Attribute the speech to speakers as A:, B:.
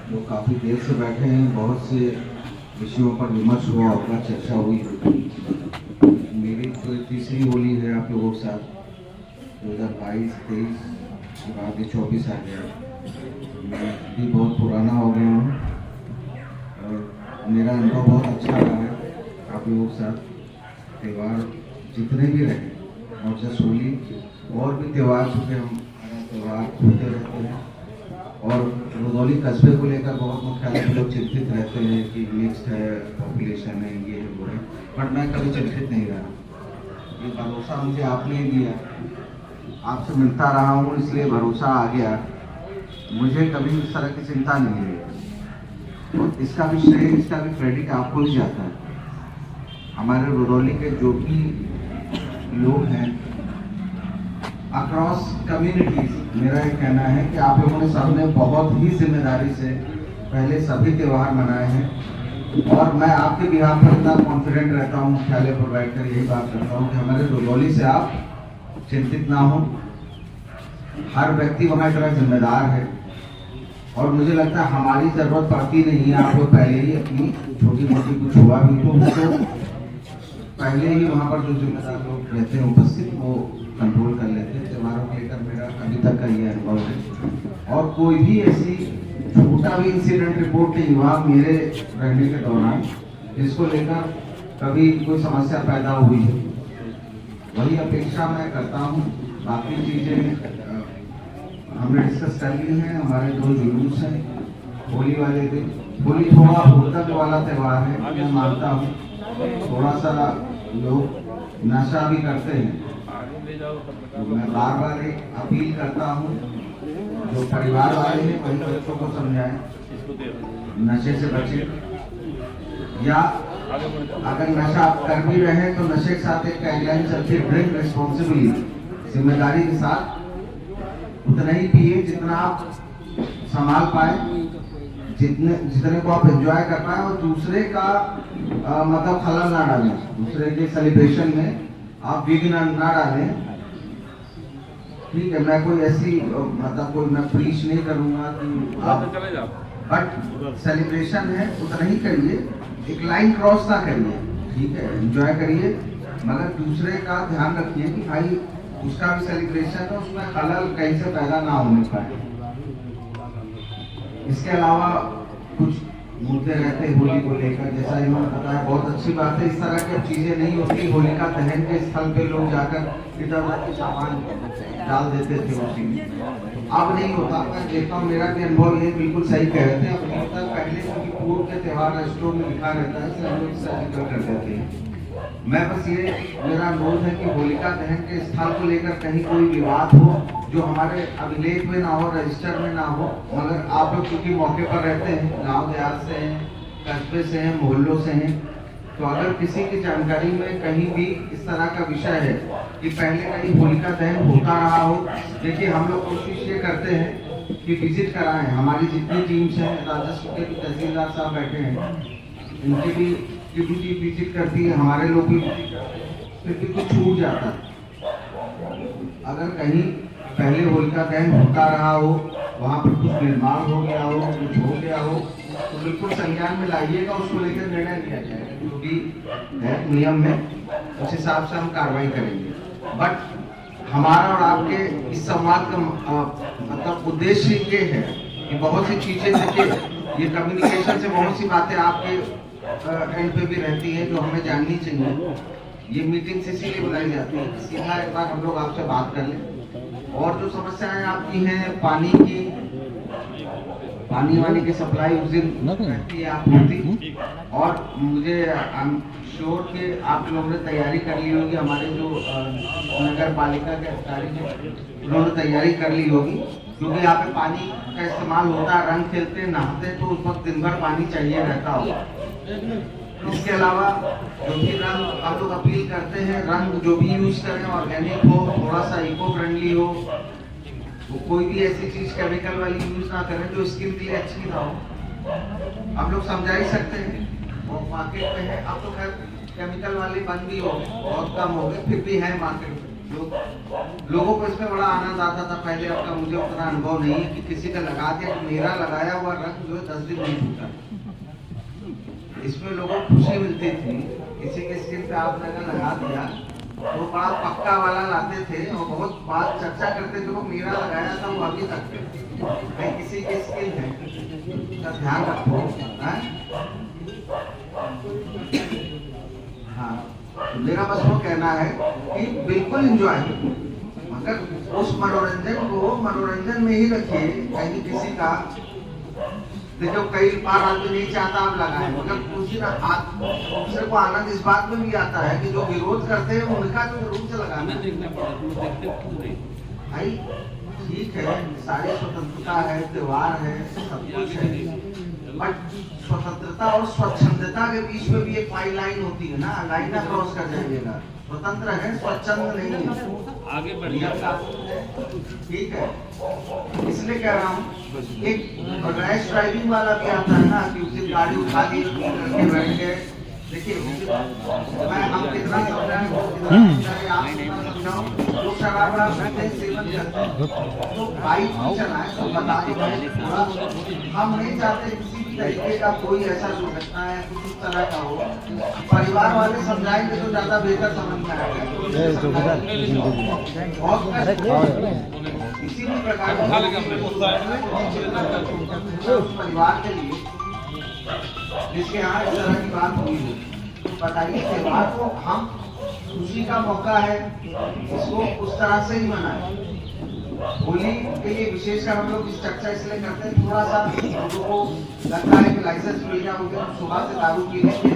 A: जो काफ़ी देर से बैठे हैं, बहुत से विषयों पर विमर्श हुआ होगा, चर्चा हुई होगी। मेरी तो तीसरी होली है आप लोगों के साथ। 2022-23 के बाद ये 24 आ गया। मैं भी बहुत पुराना हो गया हूँ और मेरा अनुभव बहुत अच्छा रहा है आप लोगों के साथ। त्यौहार जितने भी रहे और जैसे होली और भी त्यौहार चुके, हम त्यौहार होते रहते हैं। और रुदौली कस्बे को लेकर बहुत मुख्यालय के लोग चिंतित रहते हैं कि मिक्स्ड है, पॉपुलेशन है, ये है वो है, बट मैं कभी चिंतित नहीं रहा। ये भरोसा मुझे आपने ही दिया, आपसे मिलता रहा हूँ इसलिए भरोसा आ गया। मुझे कभी इस तरह की चिंता नहीं रही और इसका भी श्रेय, इसका भी क्रेडिट आपको ही जाता है। हमारे रुदौली के जो भी लोग हैं अक्रॉस कम्युनिटीज, मेरा ये कहना है कि आप लोगों ने सबने बहुत ही जिम्मेदारी से पहले सभी त्यौहार मनाए हैं और मैं आपके बिहार पर इतना कॉन्फिडेंट रहता हूँ, मुख्यालय पर बैठकर यही बात करता हूँ कि हमारे रुदौली से आप चिंतित ना हो। हर व्यक्ति वहाँ इतना जिम्मेदार है और मुझे लगता है हमारी जरूरत पड़ती नहीं है। आप लोग पहले ही अपनी छोटी मोटी कुछ हुआ भी तो पहले ही वहाँ पर जो जिम्मेदार लोग रहते हैं उपस्थित, वो कंट्रोल कर लेते हैं। त्यौहारों को लेकर मेरा अभी तक का ये अनुभव है और कोई भी ऐसी छोटा भी इंसिडेंट रिपोर्ट नहीं हुआ मेरे रहने के दौरान जिसको लेकर कभी कोई समस्या पैदा हुई है। वही अपेक्षा मैं करता हूँ। बाकी चीज़ें हमने डिस्कस कर ली हैं। हमारे 2 जुलूस हैं होली वाले दिन। होली थोड़ा हुड़दंग वाला त्यौहार है, मैं मानता हूँ। थोड़ा सा लोग नशा भी करते हैं, तो मैं बार बार एक अपील करता हूँ, जो परिवार वाले हैं वही बच्चों को समझाएं, नशे से बचें। या अगर नशा कर भी रहे हैं तो नशे के साथ एक गाइडलाइन चलती है, ड्रिंक रिस्पॉन्सिबली, जिम्मेदारी के साथ उतना ही पिए जितना आप संभाल पाए, जितने को आप एंजॉय कर पाए और दूसरे का मतलब खलल ना डालें, दूसरे के सेलिब्रेशन में आप विघ्न ना डालें। ठीक है, मैं कोई ऐसी मतलब कोई मैं प्रीच नहीं करूंगा कि आप, बट सेलिब्रेशन है उतना ही करिए, एक लाइन क्रॉस ना करिए। ठीक है, एंजॉय करिए, मगर दूसरे का ध्यान रखिए कि भाई उसका भी सेलिब्रेशन है, उसमें खलल कहीं से पैदा ना होने पाए। इसके अलावा कुछ मुद्दे रहते हैं होली को लेकर, जैसा इन्होंने बताया, बहुत अच्छी बात है। इस तरह की चीजें नहीं होती। होलिका दहन के स्थल पे लोग जाकर इधर उधर के सामान डाल देते थे उसी में, अब नहीं होता। मैं देखता हूँ, मेरा भी अनुभव ये बिल्कुल सही कह रहे थे। अब नहीं होता, पहले क्योंकि पूर्व के त्यौहार रजिस्टरों में लिखा रहता है, इसलिए हम लोग इसका जिक्र कर देते हैं। मैं बस ये मेरा अनुरोध है कि होलिका दहन के स्थल को लेकर कहीं कोई विवाद हो जो हमारे अभिलेख में ना हो, रजिस्टर में ना हो, मगर आप लोग क्योंकि मौके पर रहते हैं, गांव देहात से हैं, कस्बे से हैं, मोहल्लों से हैं, तो अगर किसी की जानकारी में कहीं भी इस तरह का विषय है कि पहले कहीं होलिका दहन होता रहा हो, देखिए हम लोग कोशिश ये करते हैं कि विजिट कराएं। हमारी जितनी टीम्स हैं, राजस्व के भी तहसीलदार साहब बैठे हैं, इनकी भी ड्यूटी विजिट करती है, हमारे लोग भी विजिट करते हैं, फिर भी कुछ छूट जाता है। अगर कहीं पहले होलिका दहन होता रहा हो, वहाँ पर कुछ निर्माण हो गया हो, कुछ हो गया हो, तो बिल्कुल संज्ञान में लाइएगा, उसको लेकर निर्णय लिया जाएगा। जो भी है नियम में, उस हिसाब से हम कार्रवाई करेंगे। बट हमारा और आपके इस संवाद का मतलब उद्देश्य ये है कि बहुत सी चीजें, देखिए ये कम्युनिकेशन से बहुत सी बातें आपके एंड पे भी रहती है जो हमें जाननी चाहिए। ये मीटिंग इसीलिए बुलाई जाती है, सीधा एक बार हम लोग आपसे बात कर लें। और जो समस्याएं आपकी हैं, पानी की, पानी वानी की सप्लाई उस दिन रहती है आपूर्ति, और मुझे आई एम श्योर कि आप लोगों ने तैयारी कर ली होगी। हमारे जो नगर पालिका के अधिकारी हैं उन्होंने तैयारी कर ली होगी, क्योंकि यहाँ पे पानी का इस्तेमाल होता है, रंग खेलते नहाते, तो उस वक्त दिन भर पानी चाहिए रहता होगा। इसके अलावा जो भी रंग आप लोग अपील करते हैं, रंग जो भी यूज करें ऑर्गेनिक हो, थोड़ा सा इको फ्रेंडली हो, वो कोई भी ऐसी चीज केमिकल वाली यूज ना करें जो स्किन के लिए अच्छी ना हो। आप लोग समझा ही सकते हैं, वो मार्केट में है। अब तो खैर केमिकल वाले बंद भी हो गए, बहुत कम हो गए, फिर भी है मार्केट में। लोगों को इसमें बड़ा आनंद आता था पहले। अपना मुझे उतना अनुभव नहीं है कि किसी का लगा दिया, मेरा लगाया हुआ रंग जो है 10 दिन नहीं छूटा। इसमें लोगों को खुशी मिलती थी। किसी के स्किन पे आपने अगर लगा दिया तो बड़ा पक्का वाला लाते थे और बहुत बात चर्चा करते थे, वो मेरा लगाया था वो अभी तक है। किसी की स्किन है का ध्यान रखो। हाँ, तो मेरा बस वो कहना है कि बिल्कुल एंजॉय, मगर उस मनोरंजन को मनोरंजन में ही रखिए। कहीं किसी का देखो, कई बार आदमी नहीं चाहता आप लगाएं, मगर दूसरे को आनंद इस बात में भी आता है कि जो विरोध करते हैं उनका तो जरूर से लगाना भाई। ठीक है, सारी स्वतंत्रता है, त्योहार है, सब कुछ है, बट स्वतंत्रता और स्वच्छंदता के बीच में भी एक फाइन लाइन होती है ना, लाइन ना क्रॉस कर जाइएगा। स्वतंत्र है, स्वच्छंद नहीं है, आगे बढ़िया। ठीक है, इसलिए कह रहा हूँ। एक रैश ड्राइविंग वाला भी आता है ना कि उसे गाड़ी उठा दी करके बैठ गए। देखिए, मैं हम कितना समझाएं, आप समझाओ, लोग शराब सेवन करते हैं तो बाइक चलाएं तो बता दो। हम नहीं चाहते किसी भी तरीके का कोई ऐसा दुर्घटना है कुछ इस तरह का हो। परिवार वाले समझाएंगे तो ज्यादा बेहतर समझ में आएगा। किसी भी प्रकार परिवार के लिए जिसके यहाँ इस तरह की बात हुई हो, तो बताइए त्योहार को हम खुशी का मौका है, इसको उस तरह से ही मनाएं। होली के लिए विशेषकर हम लोग इस चर्चा इसलिए करते हैं, थोड़ा सा लोगों को लगता है कि लाइसेंस मिल गया, सुबह से दारू पी लेंगे